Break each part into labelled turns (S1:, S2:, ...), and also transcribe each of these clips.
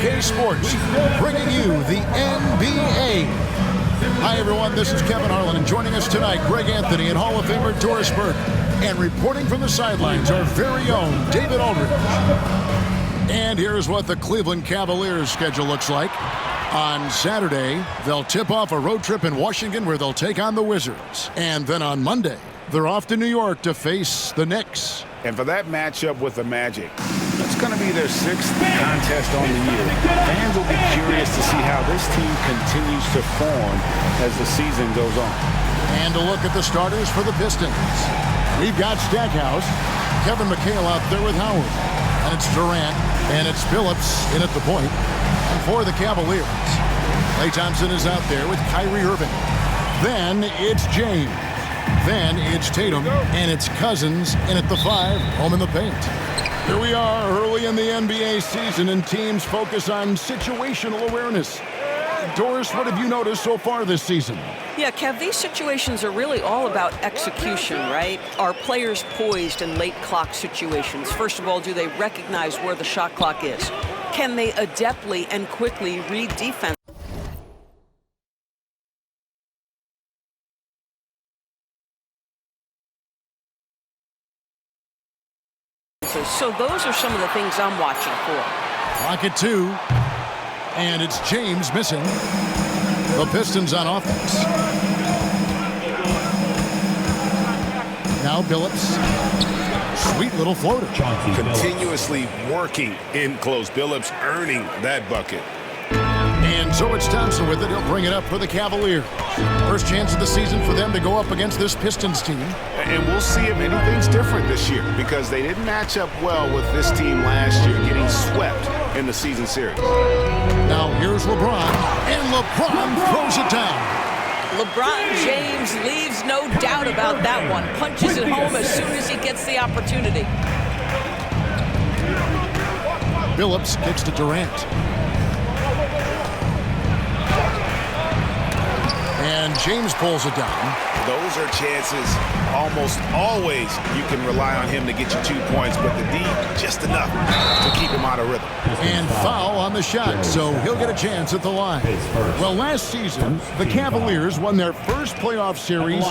S1: NBA2K Sports, bringing you the NBA. Hi, everyone. This is Kevin Harlan, and joining us tonight, Greg Anthony and Hall of Famer Doris Burke. And reporting from the sidelines, our very own David Aldridge. And here's what the Cleveland Cavaliers' schedule looks like. On Saturday, they'll tip off a road trip in Washington where they'll take on the Wizards. And then on Monday, they're off to New York to face the Knicks.
S2: And for that matchup with the Magic, it's going to be their 6th contest on the year. Fans will be curious to see how this team continues to form as the season goes on.
S1: And to look at the starters for the Pistons. We've got Stackhouse, Kevin McHale out there with Howard. And it's Durant, and it's Phillips in at the point. And for the Cavaliers, Klay Thompson is out there with Kyrie Irving. Then it's James. Then it's Tatum, and it's Cousins in at the 5, home in the paint. Here we are early in the NBA season, and teams focus on situational awareness. Doris, what have you noticed so far this season?
S3: Yeah, Kev, these situations are really all about execution, right? Are players poised in late clock situations? First of all, do they recognize where the shot clock is? Can they adeptly and quickly read defense? So those are some of the things I'm watching for.
S1: Clock at 2, and it's James missing. The Pistons on offense. Now Billups. Sweet little floater.
S2: Continuously working in close. Billups earning that bucket.
S1: And so it's Thompson with it. He'll bring it up for the Cavaliers. First chance of the season for them to go up against this Pistons team.
S2: And we'll see if anything's different this year, because they didn't match up well with this team last year, getting swept in the season series.
S1: Now here's LeBron, and LeBron throws it down.
S3: LeBron James leaves no doubt about that one. Punches it home as soon as he gets the opportunity.
S1: Billups kicks to Durant. And James pulls it down.
S2: Those are chances almost always you can rely on him to get you 2 points, but the D, just enough to keep him out of rhythm.
S1: And foul on the shot, so he'll get a chance at the line. Well, last season, the Cavaliers won their first playoff series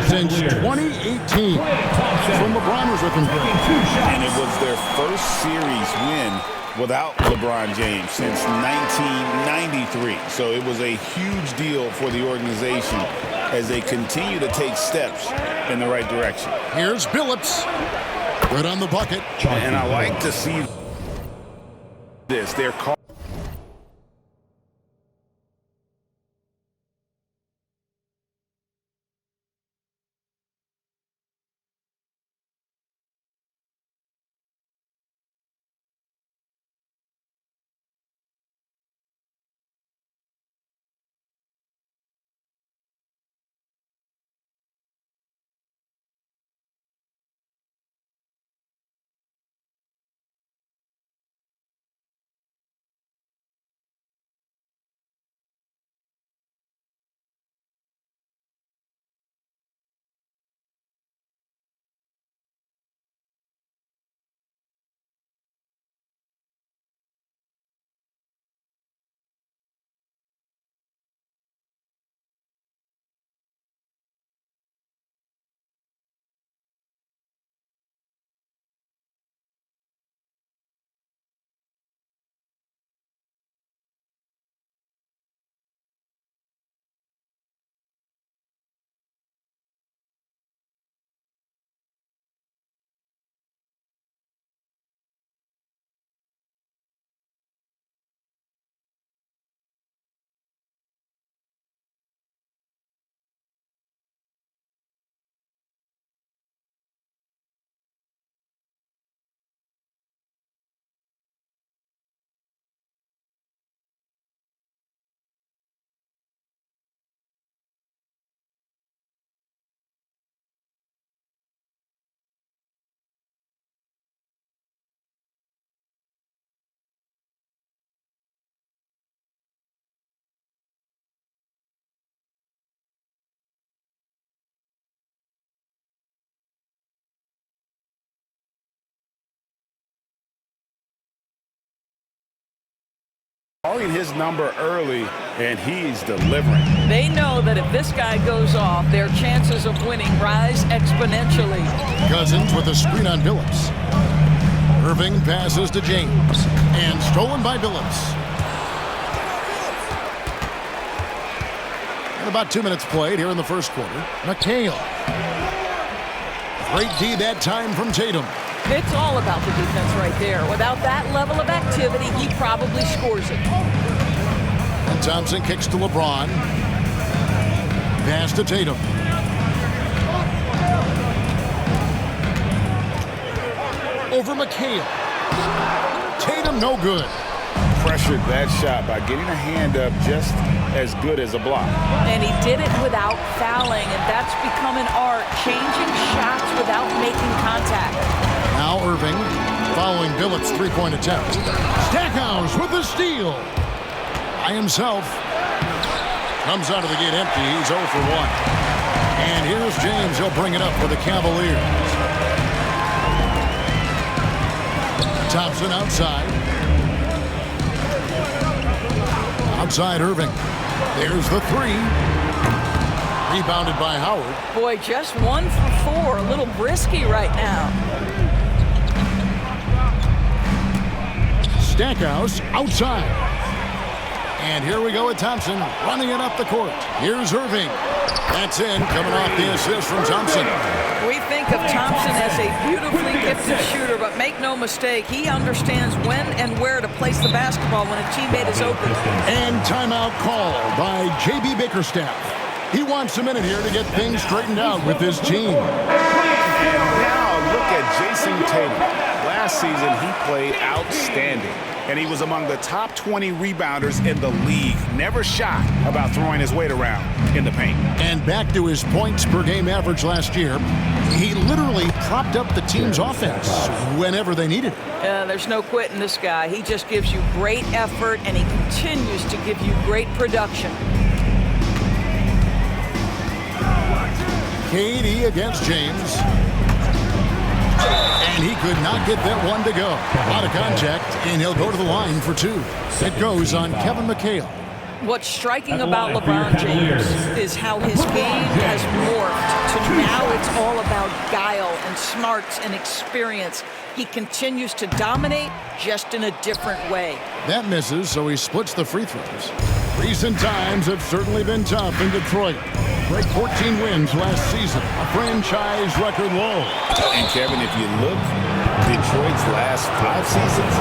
S1: since 2018. When LeBron was with them.
S2: And it was their first series win without LeBron James since 1993. So it was a huge deal for the organization as they continue to take steps in the right direction.
S1: Here's Billups. Right on the bucket.
S2: And I like to see this. They're called calling his number early, and he's delivering.
S3: They know that if this guy goes off, their chances of winning rise exponentially.
S1: Cousins with a screen on Billups. Irving passes to James. And stolen by Billups. And about 2 minutes played here in the first quarter. McHale. Great D that time from Tatum.
S3: It's all about the defense right there. Without that level of activity, he probably scores it.
S1: And Thompson kicks to LeBron. Pass to Tatum. Over McHale. Tatum no good.
S2: Pressured that shot by getting a hand up just as good as a block.
S3: And he did it without fouling, and that's become an art, changing shots without making contact.
S1: Now Irving following Billups' three-point attempt. Stackhouse with the steal. By himself. Comes out of the gate empty. He's 0 for 1. And here's James. He'll bring it up for the Cavaliers. Thompson outside. Outside Irving. There's the three. Rebounded by Howard.
S3: Boy, just 1 for 4. A little brisky right now.
S1: Stackhouse outside. And here we go with Thompson running it up the court. Here's Irving. That's in, coming off the assist from Thompson.
S3: We think of Thompson as a beautifully gifted shooter, but make no mistake, he understands when and where to place the basketball when a teammate is open.
S1: And timeout called by J.B. Bickerstaff. He wants a minute here to get things straightened out with his team.
S2: Now look at Jason Tatum. Last season, he played outstanding, and he was among the top 20 rebounders in the league. Never shy about throwing his weight around in the paint.
S1: And back to his points per game average last year, he literally propped up the team's offense whenever they needed it.
S3: There's no quitting this guy. He just gives you great effort, and he continues to give you great production.
S1: KD against James. And he could not get that one to go. Out of contact, and he'll go to the line for two. It goes on Kevin McHale.
S3: What's striking about LeBron James is how his game has morphed to now it's all about guile and smarts and experience. He continues to dominate, just in a different way.
S1: That misses, so he splits the free throws. Recent times have certainly been tough in Detroit. Break 14 wins last season, a franchise record low.
S2: And Kevin, if you look, Detroit's last 5 seasons,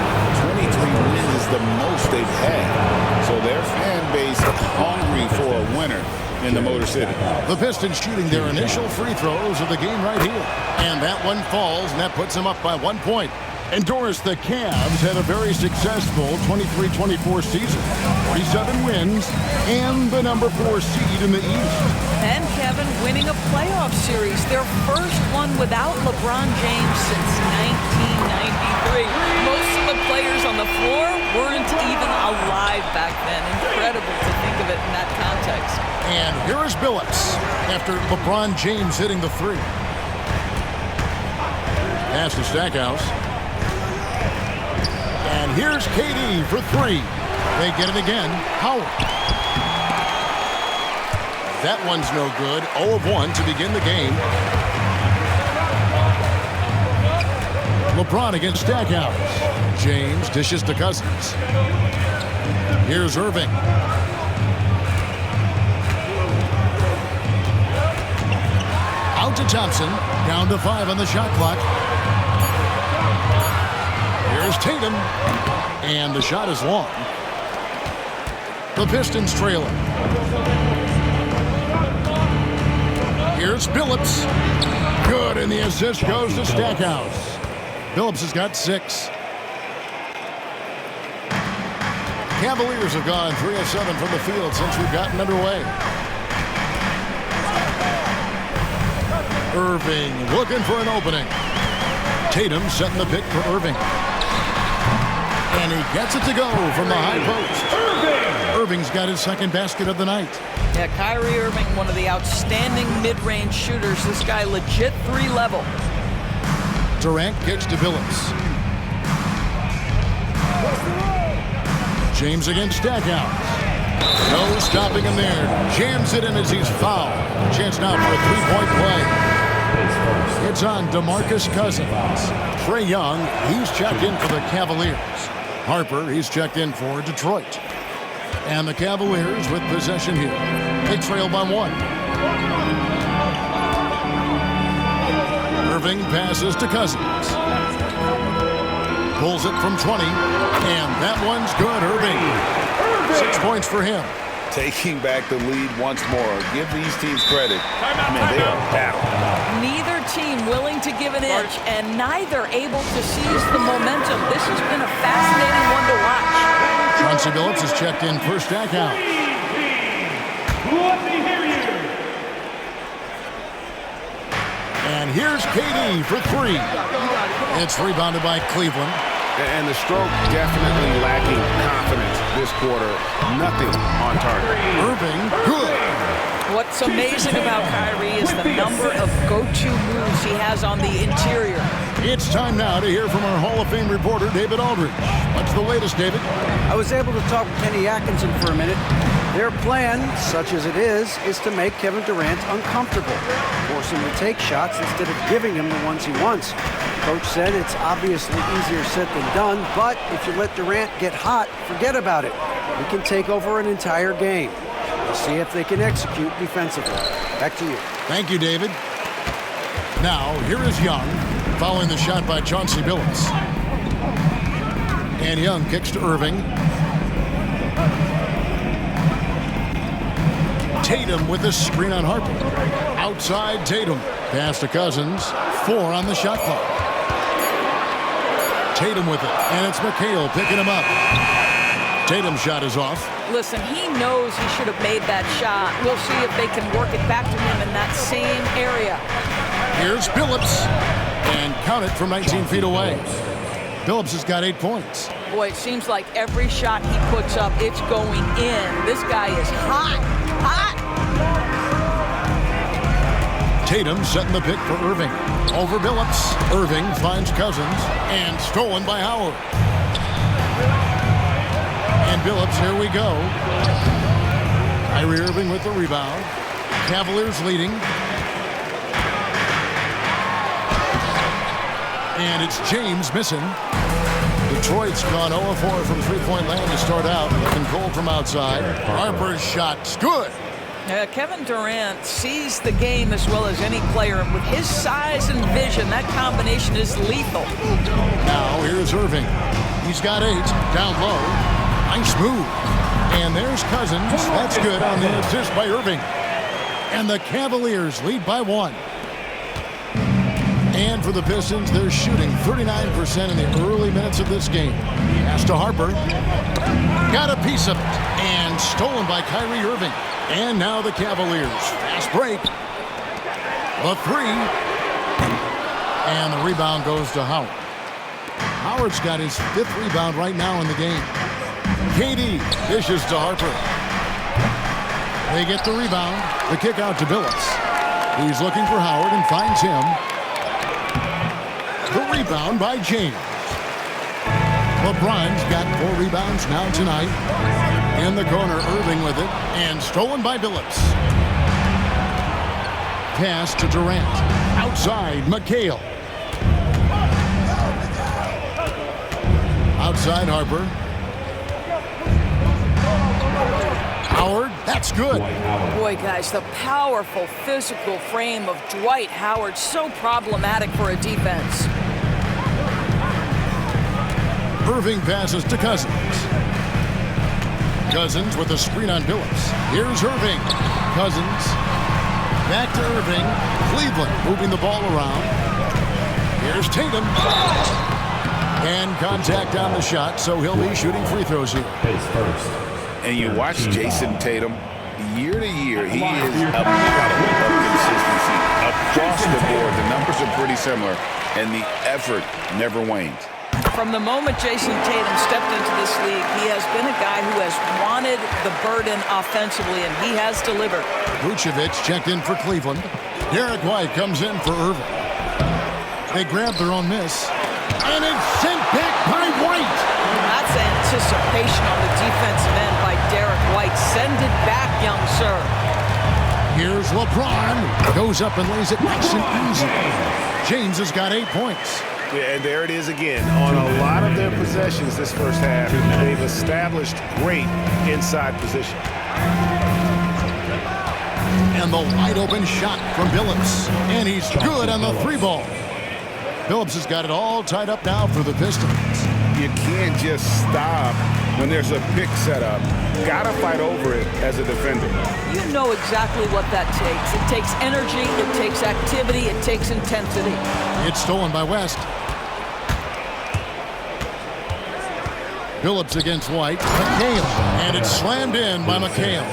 S2: 23 wins is the most they've had. So their fan base hungry for a winner in the Motor City.
S1: The Pistons shooting their initial free throws of the game right here. And that one falls, and that puts them up by 1 point. And Doris, the Cavs had a very successful 23-24 season. 47 wins and the number 4 seed in the East.
S3: And Kevin winning a playoff series, their first one without LeBron James since 1993. Most of the players on the floor weren't even alive back then. Incredible to think of it in that context.
S1: And here is Billups after LeBron James hitting the three. Pass to Stackhouse. And here's KD for three. They get it again. Howard. That one's no good. 0 of 1 to begin the game. LeBron against Stackhouse. James dishes to Cousins. Here's Irving. Out to Thompson. Down to 5 on the shot clock. Here's Tatum. And the shot is long. The Pistons trailing. Here's Billups. Good, and the assist goes to Stackhouse. Billups has got 6. Cavaliers have gone 3 of 7 from the field since we've gotten underway. Irving looking for an opening. Tatum setting the pick for Irving. And he gets it to go from the high post. Irving's got his second basket of the night.
S3: Yeah, Kyrie Irving, one of the outstanding mid-range shooters. This guy legit 3-level.
S1: Durant kicks to Billups. James against Stackhouse. No stopping him there. Jams it in as he's fouled. Chance now for a three-point play. It's on DeMarcus Cousins. Trae Young, he's checked in for the Cavaliers. Harper, he's checked in for Detroit. And the Cavaliers with possession here. They trail by 1. Irving passes to Cousins. Pulls it from 20. And that one's good, Irving. 6 points for him.
S2: Taking back the lead once more. Give these teams credit. Man, they are down.
S3: Neither team willing to give an inch, and neither able to seize the momentum. This has been a fascinating one to watch.
S1: Chauncey Billups is checked in for Stackhouse.
S4: Let me hear you.
S1: And here's KD for 3. It's rebounded by Cleveland.
S5: And the stroke definitely lacking confidence this quarter. Nothing on target.
S1: Irving, good.
S3: What's amazing about Kyrie is the number of go-to moves he has on the interior.
S1: It's time now to hear from our Hall of Fame reporter, David Aldridge. What's the latest, David?
S6: I was able to talk with Kenny Atkinson for a minute. Their plan, such as it is to make Kevin Durant uncomfortable, force him to take shots instead of giving him the ones he wants. Coach said it's obviously easier said than done, but if you let Durant get hot, forget about it. He can take over an entire game. We'll see if they can execute defensively. Back to you.
S1: Thank you, David. Now, here is Young, following the shot by Chauncey Billups. And Young kicks to Irving. Tatum with a screen on Harper. Outside Tatum. Pass to Cousins. 4 on the shot clock. Tatum with it. And it's McHale picking him up. Tatum's shot is off.
S3: Listen, he knows he should have made that shot. We'll see if they can work it back to him in that same area.
S1: Here's Billups. And count it from 19 feet away. Billups has got 8 points.
S3: Boy, it seems like every shot he puts up, it's going in. This guy is hot. Hot.
S1: Tatum setting the pick for Irving. Over Billups. Irving finds Cousins. And stolen by Howard. And Billups, here we go. Kyrie Irving with the rebound. Cavaliers leading. And it's James missing. Detroit's gone 0-4 from three-point land to start out. Controlled from outside. Harper's shot's good.
S3: Kevin Durant sees the game as well as any player. With his size and vision, that combination is lethal.
S1: Now here's Irving. He's got 8. Down low. Nice move. And there's Cousins. That's good on the assist by Irving. And the Cavaliers lead by 1. And for the Pistons, they're shooting 39% in the early minutes of this game. Pass to Harper. Got a piece of it. And stolen by Kyrie Irving. And now the Cavaliers. Fast break. The 3. And the rebound goes to Howard. Howard's got his 5th rebound right now in the game. KD dishes to Harper. They get the rebound. The kick out to Billups. He's looking for Howard and finds him. The rebound by James. LeBron's got 4 rebounds now tonight. In the corner, Irving with it. And stolen by Billups. Pass to Durant. Outside, McHale. Outside, Harper. Howard, that's good.
S3: Boy, guys, the powerful physical frame of Dwight Howard, so problematic for a defense.
S1: Irving passes to Cousins. Cousins with a screen on Billups. Here's Irving. Cousins. Back to Irving. Cleveland moving the ball around. Here's Tatum. And contact on the shot, so he'll be shooting free throws here.
S2: And you watch Jason Tatum, year to year, he is a model of consistency. Across the board, the numbers are pretty similar, and the effort never wanes.
S3: From the moment Jason Tatum stepped into this league, he has been a guy who has wanted the burden offensively, and he has delivered.
S1: Vucevic checked in for Cleveland. Derek White comes in for Irving. They grab their own miss. And it's sent back by White.
S3: That's anticipation on the defensive end by Derek White. Send it back, young sir.
S1: Here's LeBron. Goes up and lays it nice and easy. James has got 8 points.
S5: Yeah, and there it is again. On a lot of their possessions this first half, they've established great inside position.
S1: And the wide open shot from Billups. And he's good on the 3-ball. Billups has got it all tied up now for the Pistons.
S5: You can't just stop when there's a pick set up. Gotta fight over it as a defender.
S3: You know exactly what that takes. It takes energy, it takes activity, it takes intensity.
S1: It's stolen by West. Billups against White. McHale. And it's slammed in by McHale.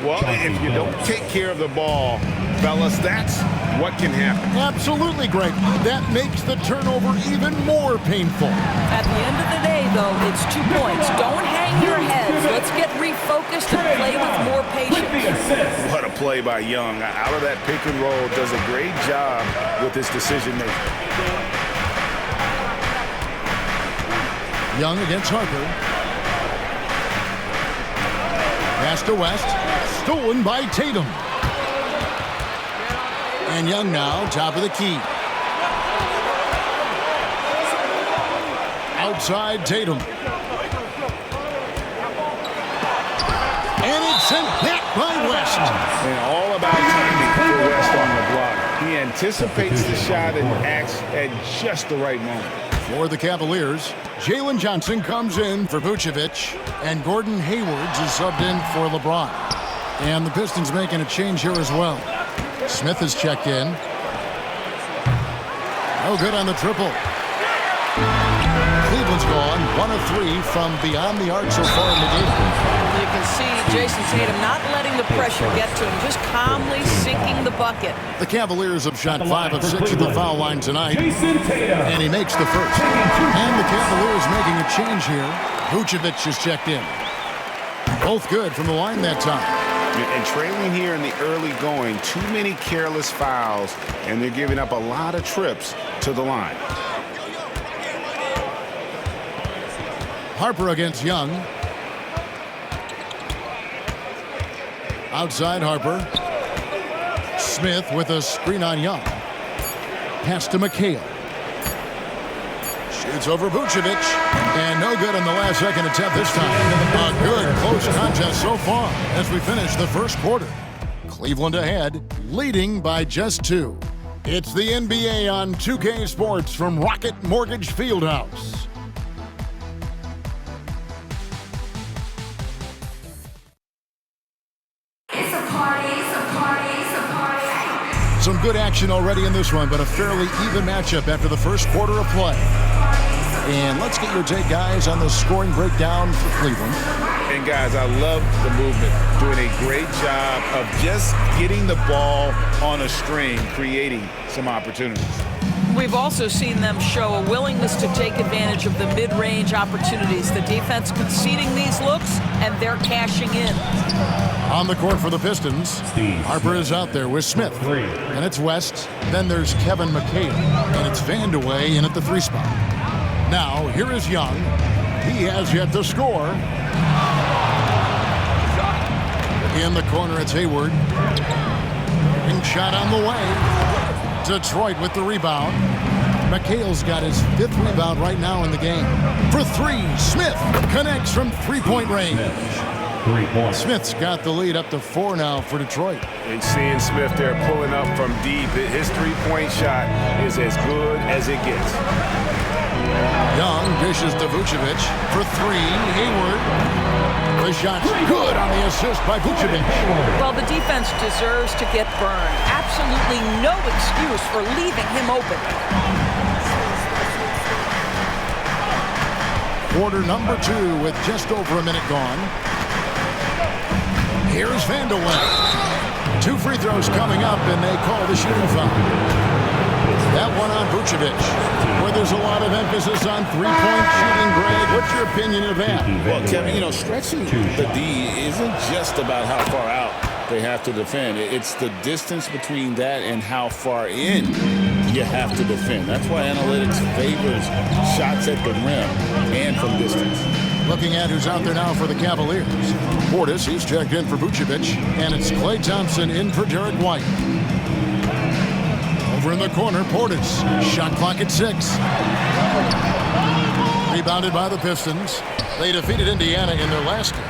S5: Well, if you don't take care of the ball, fellas, that's what can happen.
S1: Absolutely, Greg. That makes the turnover even more painful.
S3: At the end of the day, though, it's 2 points. Don't hang your heads. Let's get refocused and play with more patience.
S5: What a play by Young. Out of that pick and roll, does a great job with his decision making.
S1: Young against Harper. Pass to West. Stolen by Tatum. And Young now, top of the key. Outside Tatum. And it's sent back by West.
S5: And all about timing for West on the block. He anticipates the shot and acts at just the right moment.
S1: For the Cavaliers, Jalen Johnson comes in for Vucevic, and Gordon Hayward is subbed in for LeBron. And the Pistons making a change here as well. Smith has checked in. No good on the triple. Cleveland's gone 1 of 3 from beyond the arc so far in the game.
S3: You can see Jason Tatum not letting the pressure get to him, just calmly sinking the bucket.
S1: The Cavaliers have shot 5 of 6 at the foul line tonight. And he makes the first. And the Cavaliers making a change here. Vucevic is checked in. Both good from the line that time.
S5: And trailing here in the early going, too many careless fouls, and they're giving up a lot of trips to the line.
S1: Harper against Young. Outside Harper. Smith with a screen on Young. Pass to McHale. Shoots over Vucevic. And no good on the last second attempt this time. A good close contest so far as we finish the first quarter. Cleveland ahead, leading by just 2. It's the NBA on 2K Sports from Rocket Mortgage Fieldhouse. Some good action already in this one, but a fairly even matchup after the first quarter of play. And let's get your take, guys, on the scoring breakdown for Cleveland.
S5: And, guys, I love the movement. Doing a great job of just getting the ball on a string, creating some opportunities.
S3: We've also seen them show a willingness to take advantage of the mid-range opportunities. The defense conceding these looks, and they're cashing in.
S1: On the court for the Pistons, Harper is out there with Smith. And it's West. Then there's Kevin McHale. And it's Vandeweghe in at the 3 spot. Now, here is Young. He has yet to score. In the corner, it's Hayward. Big shot on the way. Detroit with the rebound. McHale's got his 5th rebound right now in the game. For 3, Smith connects from 3-point range.
S4: 3 points.
S1: Smith's got the lead up to 4 now for Detroit.
S5: And seeing Smith there pulling up from deep, his 3-point shot is as good as it gets.
S1: Young dishes to Vucevic for 3. Hayward. The shot's good on the assist by Vucevic.
S3: Well, the defense deserves to get burned. Absolutely no excuse for leaving him open.
S1: Quarter number 2 with just over a minute gone. Here's Vandeweghe. 2 free throws coming up, and they call the shooting foul. That one on Vucevic, where there's a lot of emphasis on 3-point shooting. Greg, what's your opinion of that?
S2: Well, Kevin, stretching the D isn't just about how far out they have to defend. It's the distance between that and how far in you have to defend. That's why analytics favors shots at the rim and from distance.
S1: Looking at who's out there now for the Cavaliers. Portis, he's checked in for Vucevic. And it's Klay Thompson in for Derek White. Over in the corner, Portis. Shot clock at 6. Rebounded by the Pistons. They defeated Indiana in their last game.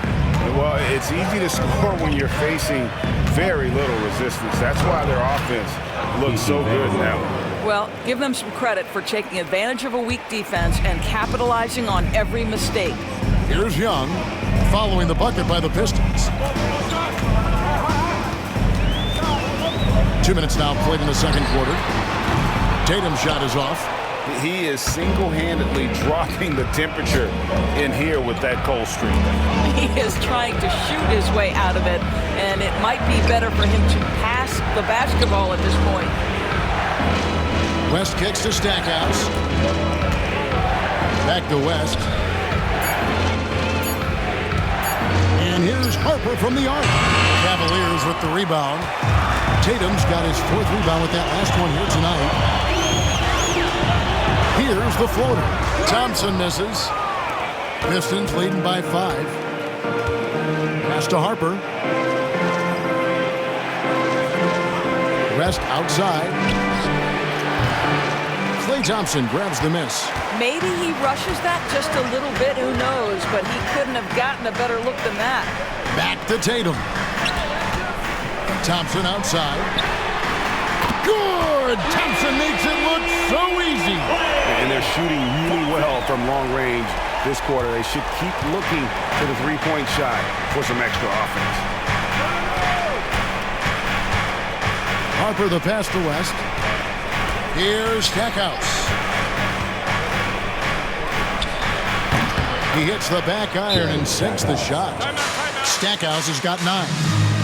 S5: Well, it's easy to score when you're facing very little resistance. That's why their offense looks so good now.
S3: Well, give them some credit for taking advantage of a weak defense and capitalizing on every mistake.
S1: Here's Young, following the bucket by the Pistons. 2 minutes now played in the second quarter. Tatum's shot is off.
S5: He is single-handedly dropping the temperature in here with that cold streak.
S3: He is trying to shoot his way out of it, and it might be better for him to pass the basketball at this point.
S1: West kicks to Stackhouse. Back to West. And here's Harper from the arc. Cavaliers with the rebound. Tatum's got his 4th rebound with that last one here tonight. Here's the floater. Thompson misses. Pistons leading by 5. Pass to Harper. West outside. Klay Thompson grabs the miss.
S3: Maybe he rushes that just a little bit, who knows, but he couldn't have gotten a better look than that.
S1: Back to Tatum. Thompson outside. Good! Thompson makes it look so easy.
S7: And they're shooting really well from long range this quarter. They should keep looking to the three-point shot for some extra offense.
S1: Harper the pass to West. Here's Stackhouse. He hits the back iron and sinks the shot. Stackhouse has got 9.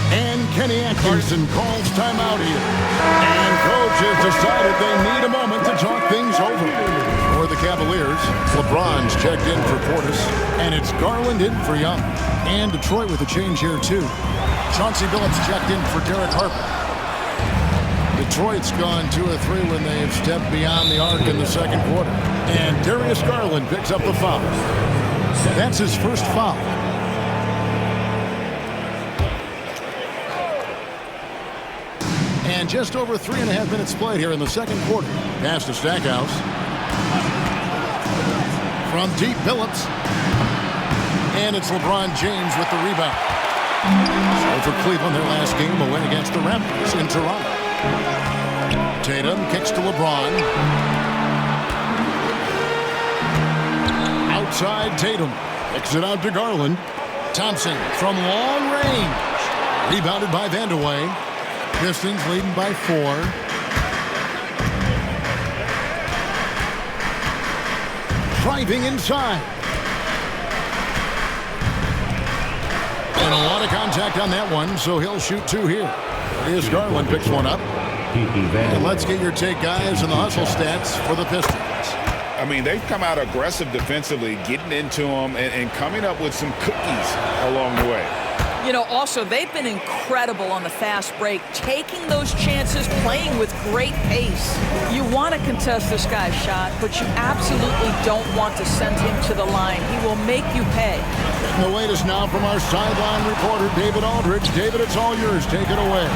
S1: And Kenny Atkinson calls timeout here. And coach has decided they need a moment to talk things over. For the Cavaliers, LeBron's checked in for Portis. And it's Garland in for Young. And Detroit with a change here, too. Chauncey Billups checked in for Derek Harper. Detroit's gone 2 of 3 when they've stepped beyond the arc in the second quarter. And Darius Garland picks up the foul. That's his first foul. And just over 3.5 minutes played here in the second quarter. Pass to Stackhouse. From deep, Billups. And it's LeBron James with the rebound. So for Cleveland, their last game, a win against the Raptors in Toronto. Tatum kicks to LeBron. Outside Tatum. Kicks it out to Garland. Thompson from long range. Rebounded by Vandeweghe. Pistons leading by 4. Driving inside. And a lot of contact on that one, so he'll shoot 2 here. Here's Garland, picks one up. And let's get your take, guys, on the hustle stats for the Pistons.
S5: I mean, they've come out aggressive defensively, getting into them and coming up with some cookies along the way.
S3: You know, also, they've been incredible on the fast break, taking those chances, playing with great pace. You want to contest this guy's shot, but you absolutely don't want to send him to the line. He will make you pay.
S1: And the latest now from our sideline reporter, David Aldridge. David, it's all yours. Take it away.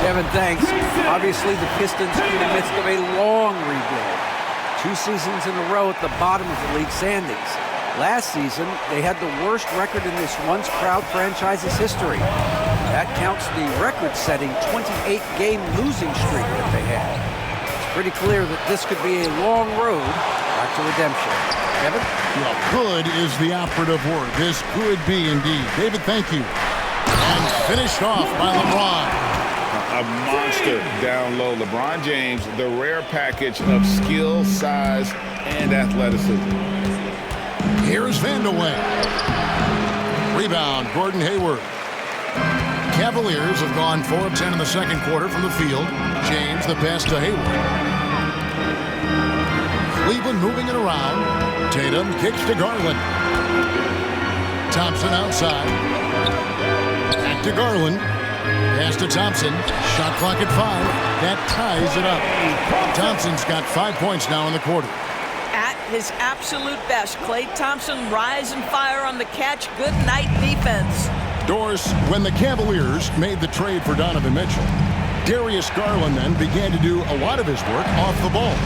S6: Kevin, thanks. Obviously, the Pistons in the midst of a long rebuild. 2 seasons in a row at the bottom of the league standings. Last season, they had the worst record in this once-proud franchise's history. That counts the record-setting 28-game losing streak that they had. It's pretty clear that this could be a long road back to redemption. Kevin?
S1: Well, good is the operative word. This could be indeed. David, thank you. And finished off by LeBron.
S5: A monster down low. LeBron James, the rare package of skill, size, and athleticism.
S1: Here's Vandeweghe. Rebound, Gordon Hayward. Cavaliers have gone 4 of 10 in the second quarter from the field. James, the pass to Hayward. Cleveland moving it around. Tatum kicks to Garland. Thompson outside. Back to Garland. Pass to Thompson. Shot clock at 5. That ties it up. Thompson's got 5 points now in the quarter.
S3: At his absolute best. Klay Thompson, rise and fire on the catch. Good night defense.
S1: Doris, when the Cavaliers made the trade for Donovan Mitchell, Darius Garland then began to do a lot of his work off the ball.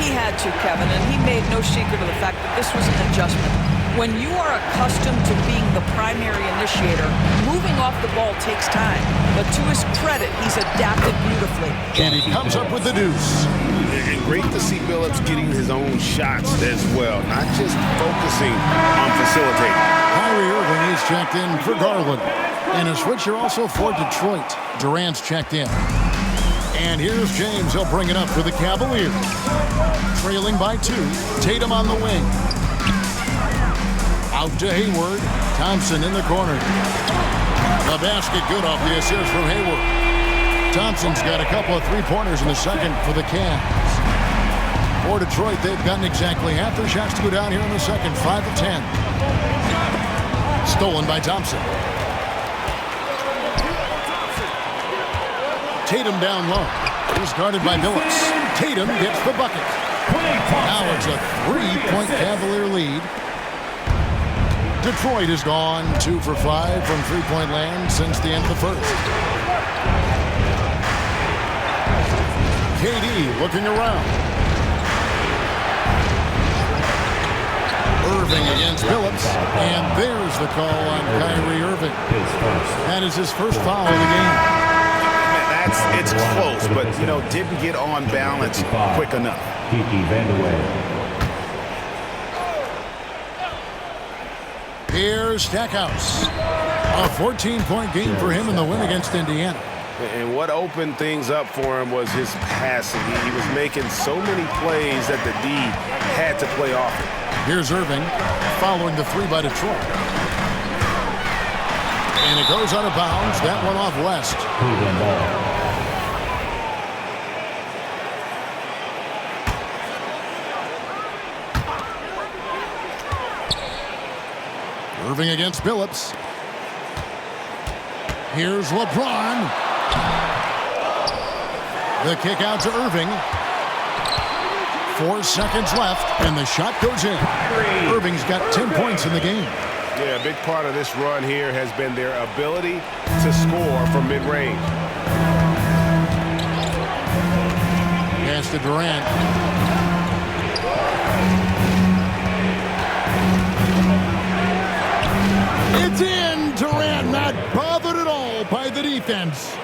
S3: He had to, Kevin, and he made no secret of the fact that this was an adjustment. When you are accustomed to being the primary initiator, moving off the ball takes time. But to his credit, he's adapted beautifully.
S1: And he comes up with the deuce.
S5: And great to see Billups getting his own shots as well, not just focusing on facilitating.
S1: Kyrie Irving is checked in for Garland. And a switcher also for Detroit. Durant's checked in. And here's James. He'll bring it up for the Cavaliers. Trailing by 2. Tatum on the wing. Out to Hayward. Thompson in the corner. The basket good off the assist from Hayward. Thompson's got a couple of three-pointers in the second for the Cavs. For Detroit, they've gotten exactly half their shots to go down here in the second. 5 of 10. Stolen by Thompson. Tatum down low. He's guarded by Billups. Tatum gets the bucket. Now it's a 3-point Cavalier lead. Detroit has gone 2 for 5 from three-point land since the end of the first. KD looking around. Irving against Billups, and there's the call on Kyrie Irving. That is his first foul of the game.
S5: It's close, but, didn't get on balance quick enough.
S1: Here's Stackhouse. A 14-point game for him in the win against Indiana.
S5: And what opened things up for him was his passing. He was making so many plays that the D had to play off it.
S1: Here's Irving following the 3 by Detroit. And it goes out of bounds. That one off West. Irving against Billups. Here's LeBron. The kick out to Irving. 4 seconds left, and the shot goes in. Irving's got 10 points in the game.
S5: Yeah, a big part of this run here has been their ability to score from mid-range.
S1: Pass to Durant. It's in. Durant not bothered at all by the defense.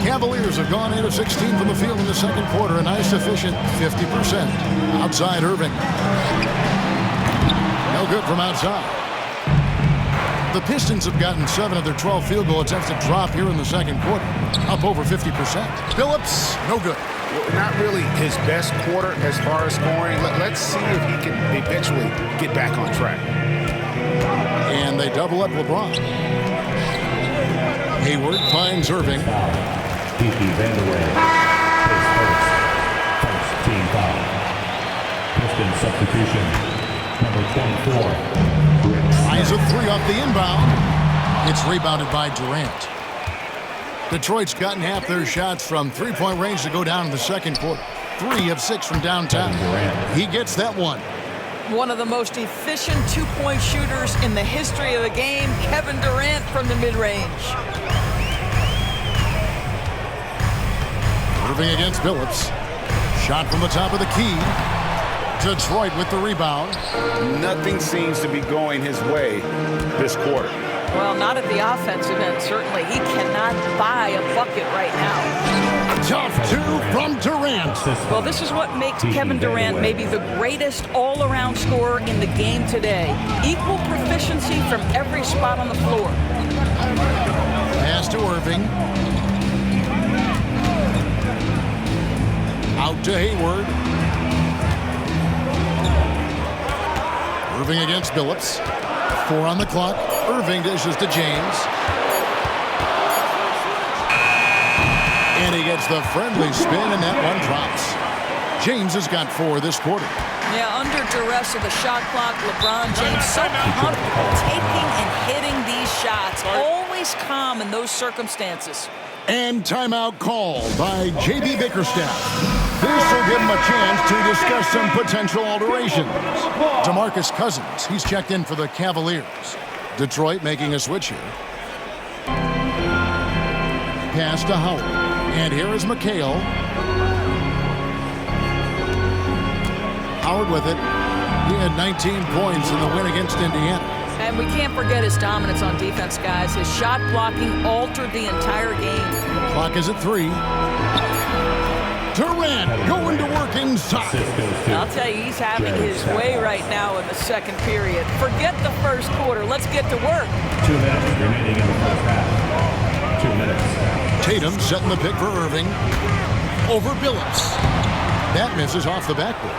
S1: Cavaliers have gone 8 of 16 from the field in the second quarter. A nice efficient 50%. Outside Irving. No good from outside. The Pistons have gotten 7 of their 12 field goal attempts to drop here in the second quarter. Up over 50%. Billups, no good.
S5: Well, not really his best quarter as far as scoring. Let's see if he can eventually get back on track.
S1: And they double up LeBron. Hayward finds Irving.
S8: Kiki Vandeweghe, his first team foul. Pistons substitution, number 24.
S1: Eyes a 3 off the inbound. It's rebounded by Durant. Detroit's gotten half their shots from three-point range to go down in the second quarter. 3 of 6 from downtown. He gets that one.
S3: One of the most efficient two-point shooters in the history of the game, Kevin Durant from the mid-range.
S1: Irving against Billups. Shot from the top of the key. Detroit with the rebound.
S5: Nothing seems to be going his way this quarter.
S3: Well, not at the offensive end, certainly. He cannot buy a bucket right now.
S1: Tough 2 from Durant.
S3: Well, this is what makes Kevin Durant maybe the greatest all-around scorer in the game today. Equal proficiency from every spot on the floor.
S1: Pass to Irving. Out to Hayward. Irving against Billups. 4 on the clock. Irving dishes to James. And he gets the friendly spin, and that one drops. James has got 4 this quarter.
S3: Yeah, under duress of the shot clock, LeBron James so comfortable taking and hitting these shots. Always calm in those circumstances.
S1: And timeout called by J.B. Bickerstaff. This will give him a chance to discuss some potential alterations. DeMarcus Cousins, he's checked in for the Cavaliers. Detroit making a switch here. Pass to Howard. And here is McHale. Howard with it. He had 19 points in the win against Indiana.
S3: And we can't forget his dominance on defense, guys. His shot blocking altered the entire game.
S1: Clock is at 3. Durant going to work inside.
S3: I'll tell you, he's having his way right now in the second period. Forget the first quarter. Let's get to work.
S8: 2 minutes remaining in the first half. 2 minutes.
S1: Tatum setting the pick for Irving. Over Billups. That misses off the backboard.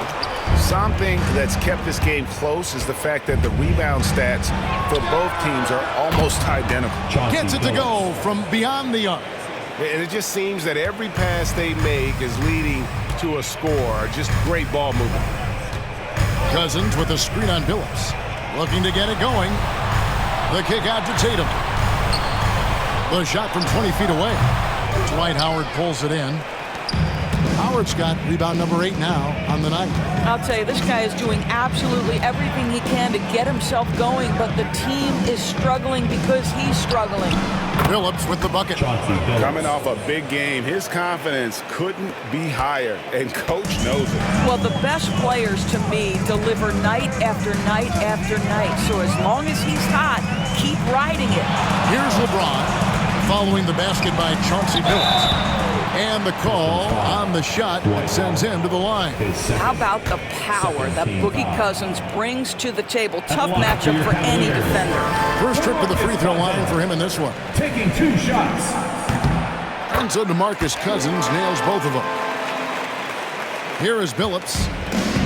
S5: Something that's kept this game close is the fact that the rebound stats for both teams are almost identical.
S1: Gets it to go from beyond the arc.
S5: And it just seems that every pass they make is leading to a score. Just great ball movement.
S1: Cousins with a screen on Billups. Looking to get it going. The kick out to Tatum. The shot from 20 feet away. Dwight Howard pulls it in. Howard's got rebound number 8 now on the night.
S3: I'll tell you, this guy is doing absolutely everything he can to get himself going, but the team is struggling because he's struggling.
S1: Billups with the bucket.
S5: Coming off a big game, his confidence couldn't be higher, and coach knows it.
S3: Well, the best players, to me, deliver night after night after night. So as long as he's hot, keep riding it.
S1: Here's LeBron following the basket by Chauncey Billups. And the call on the shot that sends him to the line.
S3: How about the power that Boogie Cousins brings to the table? Tough matchup for any defender.
S1: First trip to the free throw line for him in this one.
S8: Taking 2 shots.
S1: And so DeMarcus Cousins nails both of them. Here is Billups.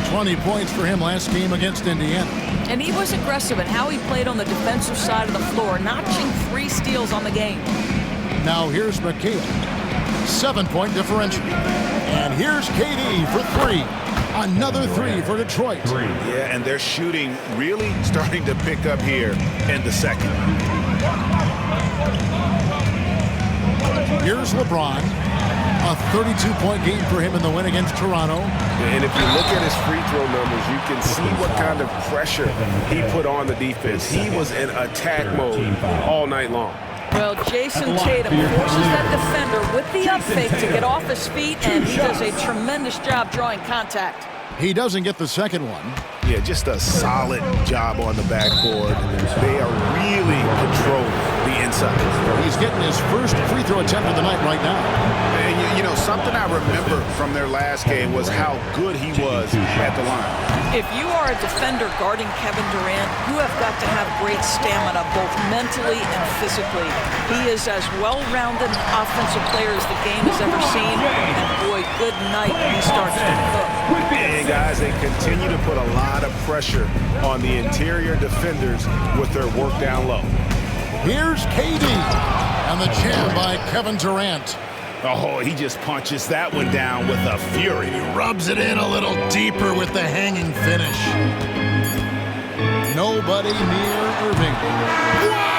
S1: 20 points for him last game against Indiana.
S3: And he was aggressive in how he played on the defensive side of the floor, notching 3 steals on the game.
S1: Now here's McHale. 7-point differential. And here's KD for 3. Another 3 for Detroit.
S5: Yeah, and their shooting really starting to pick up here in the second.
S1: Here's LeBron. A 32-point game for him in the win against Toronto.
S7: And if you look at his free throw numbers, you can see what kind of pressure he put on the defense. He was in attack mode all night long.
S3: Well, Jason Tatum forces that defender with the up fake to get off his feet, and he does a tremendous job drawing contact.
S1: He doesn't get the second one.
S5: Yeah, just a solid job on the backboard. They are really controlling the inside.
S1: He's getting his first free throw attempt of the night right now.
S5: And you know, something I remember from their last game was how good he was at the line.
S3: If you are a defender guarding Kevin Durant, you have got to have great stamina, both mentally and physically. He is as well-rounded an offensive player as the game has ever seen. And boy, good night when he starts to cook.
S5: And guys, they continue to put a lot of pressure on the interior defenders with their work down low.
S1: Here's KD. And the jam by Kevin Durant.
S5: Oh, he just punches that one down with a fury.
S1: He rubs it in a little deeper with the hanging finish. Nobody near Irving. Wow!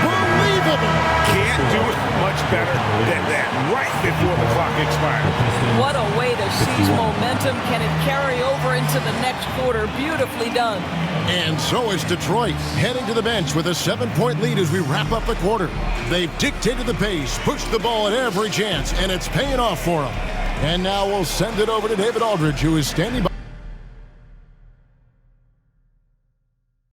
S1: Unbelievable!
S5: Can't do it much better than that right before the clock expires.
S3: What a way to seize momentum. Can it carry over into the next quarter? Beautifully done.
S1: And so is Detroit, heading to the bench with a 7-point lead as we wrap up the quarter. They've dictated the pace, pushed the ball at every chance, and it's paying off for them. And now we'll send it over to David Aldridge, who is standing by.